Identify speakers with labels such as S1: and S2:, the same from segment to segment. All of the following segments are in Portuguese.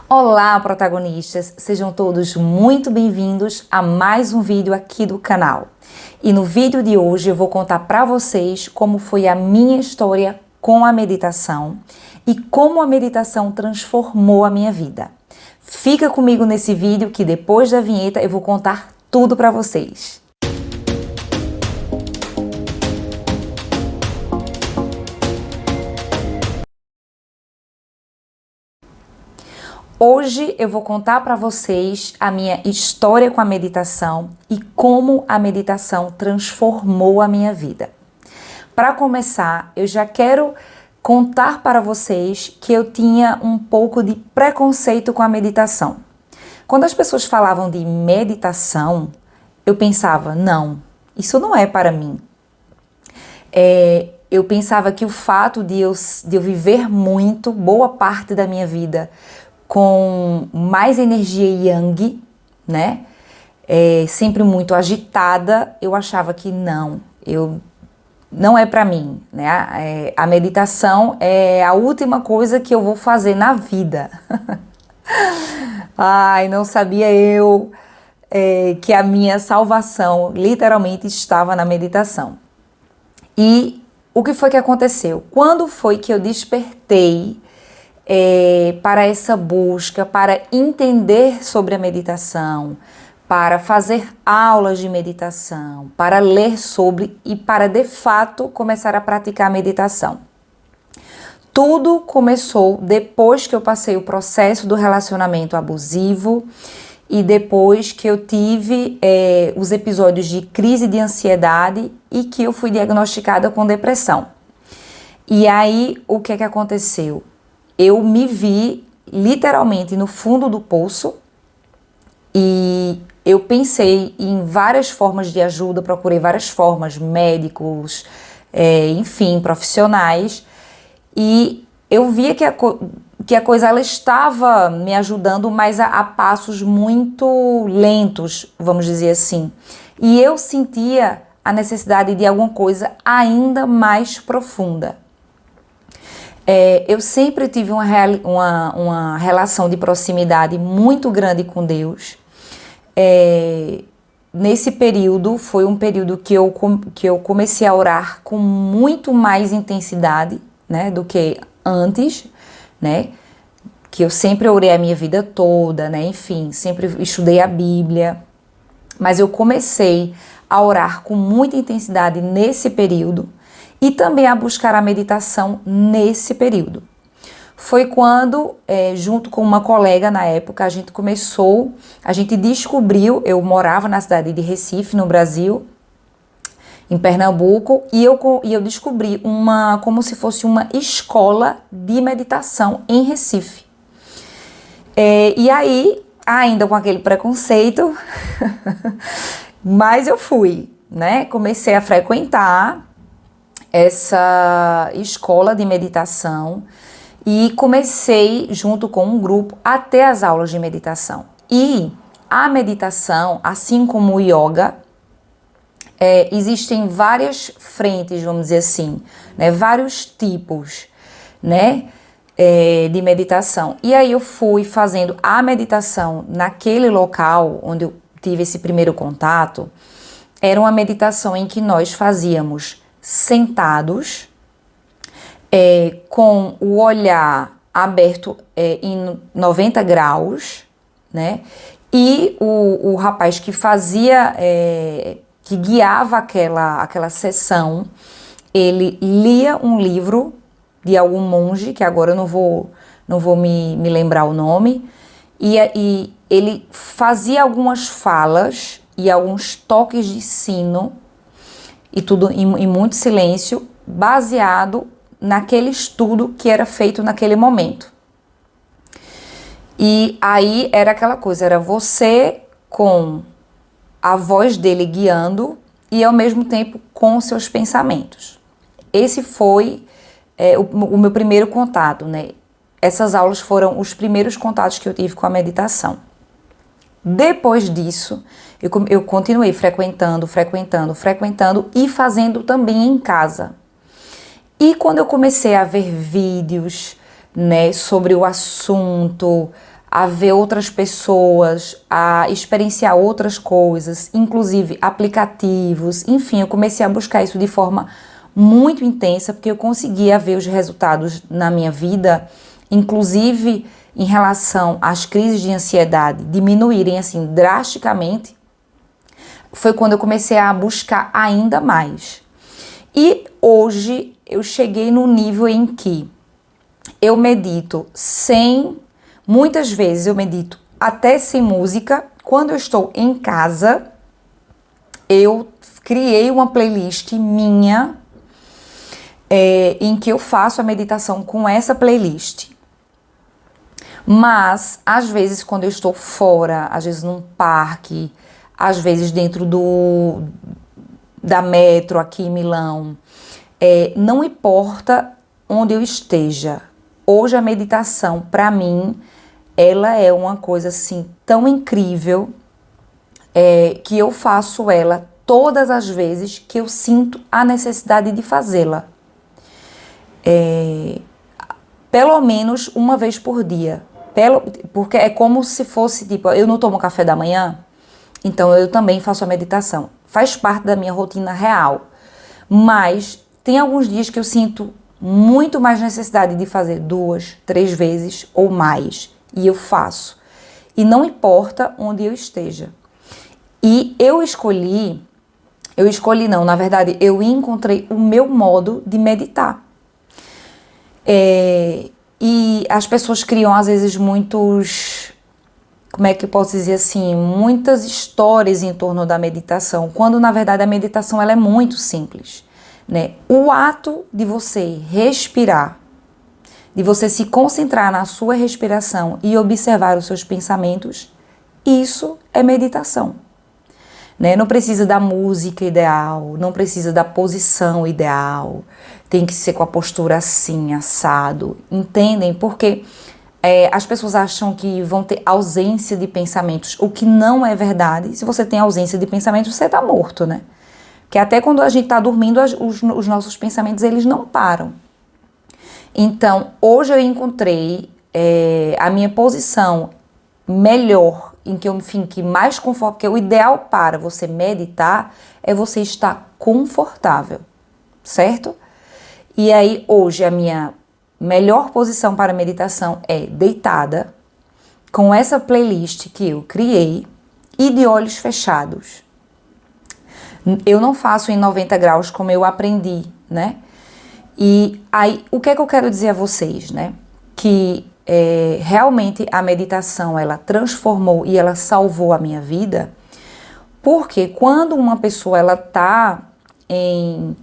S1: Olá, protagonistas! Sejam todos muito bem-vindos a mais um vídeo aqui do canal. E no vídeo de hoje eu vou contar para vocês como foi a minha história com a meditação e como a meditação transformou a minha vida. Fica comigo nesse vídeo que depois da vinheta eu vou contar tudo para vocês. Hoje eu vou contar para vocês a minha história com a meditação e como a meditação transformou a minha vida. Para começar, eu já quero contar para vocês que eu tinha um pouco de preconceito com a meditação. Quando as pessoas falavam de meditação, eu pensava, não, isso não é para mim. Eu pensava que o fato de eu viver muito, boa parte da minha vida, com mais energia yang, né? Sempre muito agitada, eu achava que não é para mim, né? A meditação é a última coisa que eu vou fazer na vida. Ai, não sabia eu que a minha salvação literalmente estava na meditação. E o que foi que aconteceu? Quando foi que eu despertei para essa busca, para entender sobre a meditação, para fazer aulas de meditação, para ler sobre e para de fato começar a praticar a meditação. Tudo começou depois que eu passei o processo do relacionamento abusivo e depois que eu tive os episódios de crise de ansiedade e que eu fui diagnosticada com depressão. E aí, o que aconteceu? Eu me vi literalmente no fundo do poço e eu pensei em várias formas de ajuda, procurei várias formas, médicos, enfim, profissionais, e eu via que a coisa ela estava me ajudando, mas a passos muito lentos, vamos dizer assim. E eu sentia a necessidade de alguma coisa ainda mais profunda. Eu sempre tive uma relação de proximidade muito grande com Deus. Nesse período, foi um período que eu comecei a orar com muito mais intensidade, né, do que antes, né, que eu sempre orei a minha vida toda, né, enfim, sempre estudei a Bíblia, mas eu comecei a orar com muita intensidade nesse período, e também a buscar a meditação nesse período. Foi quando, junto com uma colega na época, a gente descobriu, eu morava na cidade de Recife, no Brasil, em Pernambuco, e eu descobri como se fosse uma escola de meditação em Recife. E aí, ainda com aquele preconceito, mas eu fui, né? Comecei a frequentar essa escola de meditação e comecei junto com um grupo a ter as aulas de meditação. E a meditação, assim como o yoga, existem várias frentes, vamos dizer assim, né, vários tipos, né, de meditação. E aí eu fui fazendo a meditação naquele local onde eu tive esse primeiro contato. Era uma meditação em que nós fazíamos sentados, com o olhar aberto em 90 graus, né? E o rapaz que fazia, que guiava aquela sessão, ele lia um livro de algum monge, que agora eu não vou me lembrar o nome, e ele fazia algumas falas e alguns toques de sino, e tudo em muito silêncio, baseado naquele estudo que era feito naquele momento. E aí era aquela coisa, era você com a voz dele guiando e ao mesmo tempo com seus pensamentos. Esse foi o meu primeiro contato, né? Essas aulas foram os primeiros contatos que eu tive com a meditação. Depois disso, eu continuei frequentando e fazendo também em casa. E quando eu comecei a ver vídeos, né, sobre o assunto, a ver outras pessoas, a experienciar outras coisas, inclusive aplicativos, enfim, eu comecei a buscar isso de forma muito intensa, porque eu conseguia ver os resultados na minha vida, inclusive em relação às crises de ansiedade diminuírem assim drasticamente. Foi quando eu comecei a buscar ainda mais. E hoje eu cheguei no nível em que eu medito muitas vezes eu medito até sem música. Quando eu estou em casa, eu criei uma playlist minha em que eu faço a meditação com essa playlist. Mas, às vezes, quando eu estou fora, às vezes num parque, às vezes dentro da metro aqui em Milão, não importa onde eu esteja, hoje a meditação, para mim, ela é uma coisa assim tão incrível que eu faço ela todas as vezes que eu sinto a necessidade de fazê-la. Pelo menos uma vez por dia. Porque é como se fosse, tipo, eu não tomo café da manhã, então eu também faço a meditação. Faz parte da minha rotina real. Mas tem alguns dias que eu sinto muito mais necessidade de fazer 2, 3 vezes ou mais. E eu faço. E não importa onde eu esteja. E eu encontrei o meu modo de meditar. E as pessoas criam às vezes como é que eu posso dizer assim, muitas histórias em torno da meditação, quando na verdade a meditação ela é muito simples, né? O ato de você respirar, de você se concentrar na sua respiração e observar os seus pensamentos, isso é meditação. Né? Não precisa da música ideal, não precisa da posição ideal, tem que ser com a postura assim, assado, entendem? Porque as pessoas acham que vão ter ausência de pensamentos, o que não é verdade. Se você tem ausência de pensamentos, você está morto, né? Porque até quando a gente está dormindo, os nossos pensamentos, eles não param. Então, hoje eu encontrei a minha posição melhor, em que eu me fique mais confortável, porque o ideal para você meditar é você estar confortável, certo? E aí, hoje, a minha melhor posição para meditação é deitada, com essa playlist que eu criei e de olhos fechados. Eu não faço em 90 graus como eu aprendi, né? E aí, o que é que eu quero dizer a vocês, né? Que realmente a meditação, ela transformou e ela salvou a minha vida, porque quando uma pessoa, ela tá em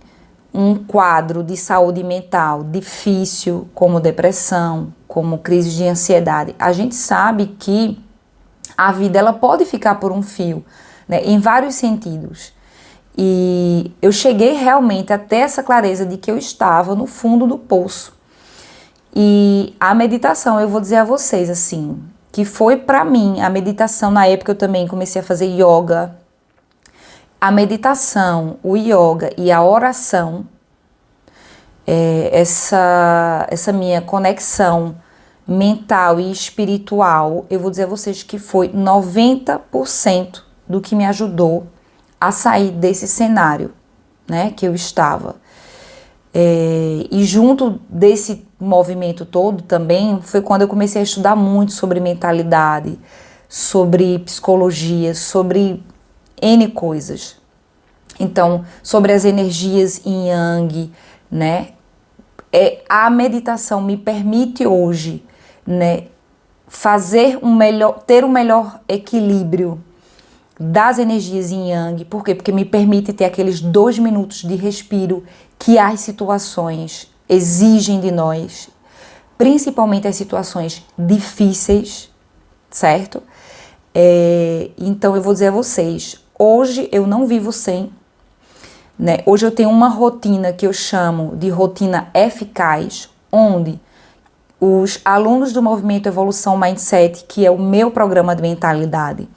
S1: um quadro de saúde mental difícil, como depressão, como crise de ansiedade, a gente sabe que a vida, ela pode ficar por um fio, né? Em vários sentidos. E eu cheguei realmente até essa clareza de que eu estava no fundo do poço. E a meditação, eu vou dizer a vocês assim, que foi para mim, a meditação, na época eu também comecei a fazer yoga. A meditação, o yoga e a oração, essa minha conexão mental e espiritual, eu vou dizer a vocês que foi 90% do que me ajudou a sair desse cenário, né, que eu estava. E junto desse movimento todo também foi quando eu comecei a estudar muito sobre mentalidade, sobre psicologia, sobre N coisas. Então, sobre as energias yin yang, né? A meditação me permite hoje, né, ter um melhor equilíbrio das energias yin yang. Por quê? Porque me permite ter aqueles 2 minutos de respiro que as situações exigem de nós, principalmente as situações difíceis, certo? Então eu vou dizer a vocês, hoje eu não vivo sem, né? Hoje eu tenho uma rotina que eu chamo de rotina eficaz, onde os alunos do Movimento Evolução Mindset, que é o meu programa de mentalidade,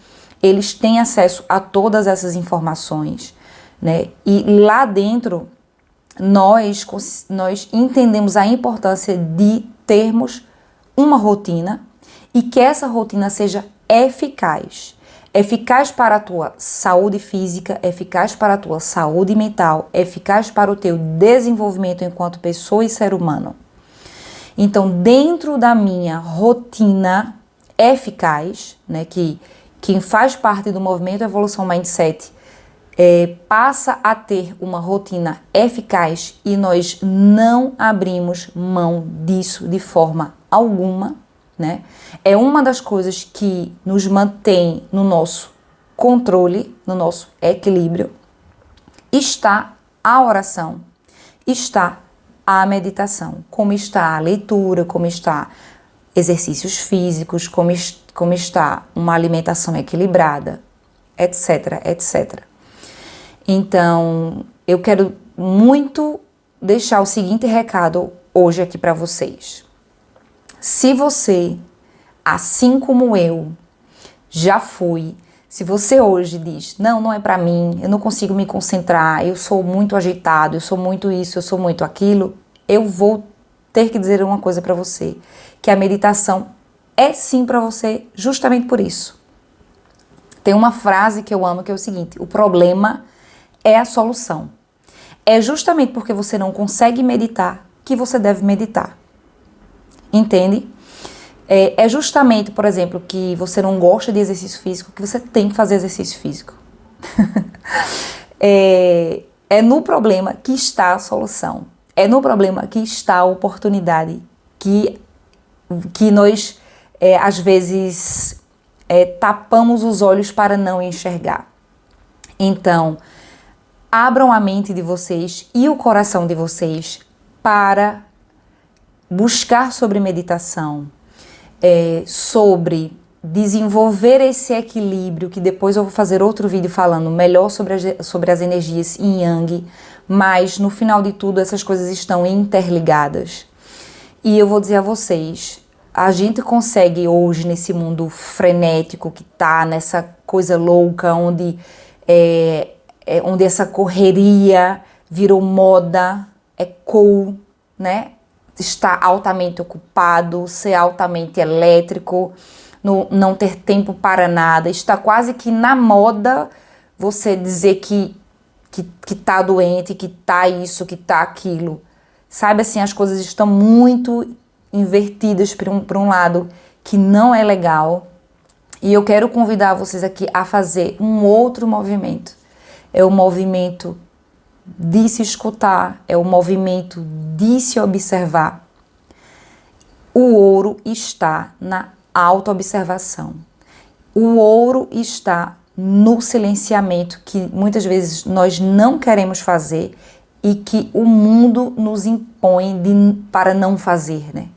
S1: eles têm acesso a todas essas informações, né? E lá dentro nós entendemos a importância de termos uma rotina e que essa rotina seja eficaz. Eficaz para a tua saúde física, eficaz para a tua saúde mental, eficaz para o teu desenvolvimento enquanto pessoa e ser humano. Então, dentro da minha rotina eficaz, né, que quem faz parte do movimento Evolução Mindset passa a ter uma rotina eficaz e nós não abrimos mão disso de forma alguma, né? É uma das coisas que nos mantém no nosso controle, no nosso equilíbrio. Está a oração, está a meditação, como está a leitura, como está exercícios físicos, como está uma alimentação equilibrada, etc, etc. Então, eu quero muito deixar o seguinte recado hoje aqui para vocês. Se você, assim como eu, já fui, se você hoje diz, não é para mim, eu não consigo me concentrar, eu sou muito agitado, eu sou muito isso, eu sou muito aquilo, eu vou ter que dizer uma coisa para você, que a meditação é sim para você justamente por isso. Tem uma frase que eu amo que é o seguinte, o problema é a solução. É justamente porque você não consegue meditar que você deve meditar. Entende? É justamente, por exemplo, que você não gosta de exercício físico que você tem que fazer exercício físico. É no problema que está a solução. É no problema que está a oportunidade que nós, às vezes, tapamos os olhos para não enxergar. Então, abram a mente de vocês e o coração de vocês para buscar sobre meditação, sobre desenvolver esse equilíbrio, que depois eu vou fazer outro vídeo falando melhor sobre as energias yin yang, mas no final de tudo essas coisas estão interligadas. E eu vou dizer a vocês, a gente consegue hoje nesse mundo frenético que tá nessa coisa louca, onde essa correria virou moda, é cool, né? Estar altamente ocupado, ser altamente elétrico, não ter tempo para nada. Está quase que na moda você dizer que tá doente, que tá isso, que tá aquilo. Sabe assim, as coisas estão muito invertidas para um lado que não é legal. E eu quero convidar vocês aqui a fazer um outro movimento. É o movimento de se escutar, é o movimento de se observar. O ouro está na autoobservação. O ouro está no silenciamento que muitas vezes nós não queremos fazer e que o mundo nos impõe para não fazer, né?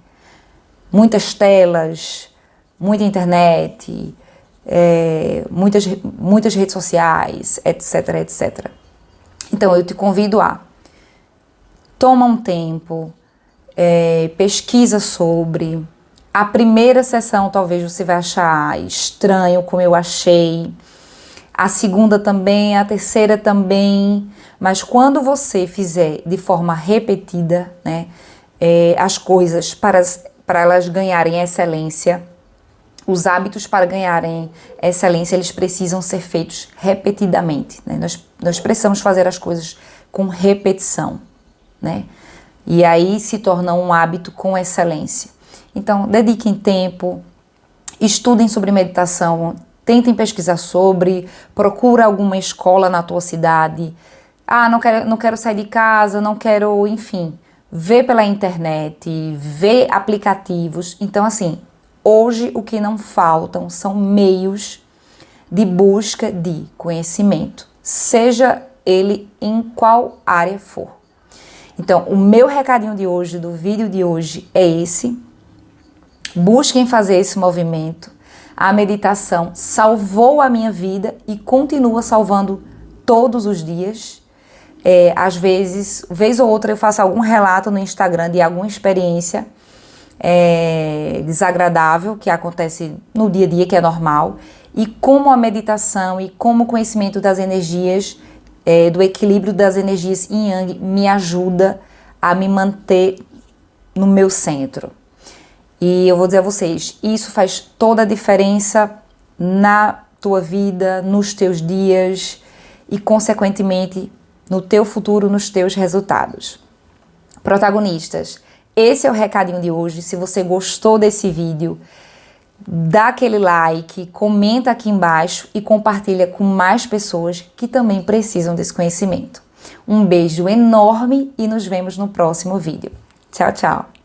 S1: Muitas telas, muita internet, muitas redes sociais, etc, etc. Então, eu te convido a toma um tempo, pesquisa sobre. A primeira sessão talvez você vai achar estranho, como eu achei. A segunda também, a terceira também. Mas quando você fizer de forma repetida, né, as coisas para elas ganharem excelência, os hábitos para ganharem excelência, eles precisam ser feitos repetidamente, né? Nós precisamos fazer as coisas com repetição, né? E aí se torna um hábito com excelência. Então, dediquem tempo, estudem sobre meditação, tentem pesquisar sobre, procura alguma escola na tua cidade. Não quero sair de casa, não quero, enfim, vê pela internet, vê aplicativos. Então, assim, hoje o que não faltam são meios de busca de conhecimento, seja ele em qual área for. Então, o meu recadinho de hoje, do vídeo de hoje, é esse. Busquem fazer esse movimento. A meditação salvou a minha vida e continua salvando todos os dias. Às vezes, vez ou outra, eu faço algum relato no Instagram de alguma experiência desagradável que acontece no dia a dia, que é normal, e como a meditação e como o conhecimento das energias, do equilíbrio das energias yin yang me ajuda a me manter no meu centro. E eu vou dizer a vocês, isso faz toda a diferença na tua vida, nos teus dias e, consequentemente, no teu futuro, nos teus resultados. Protagonistas, esse é o recadinho de hoje. Se você gostou desse vídeo, dá aquele like, comenta aqui embaixo e compartilha com mais pessoas que também precisam desse conhecimento. Um beijo enorme e nos vemos no próximo vídeo. Tchau, tchau!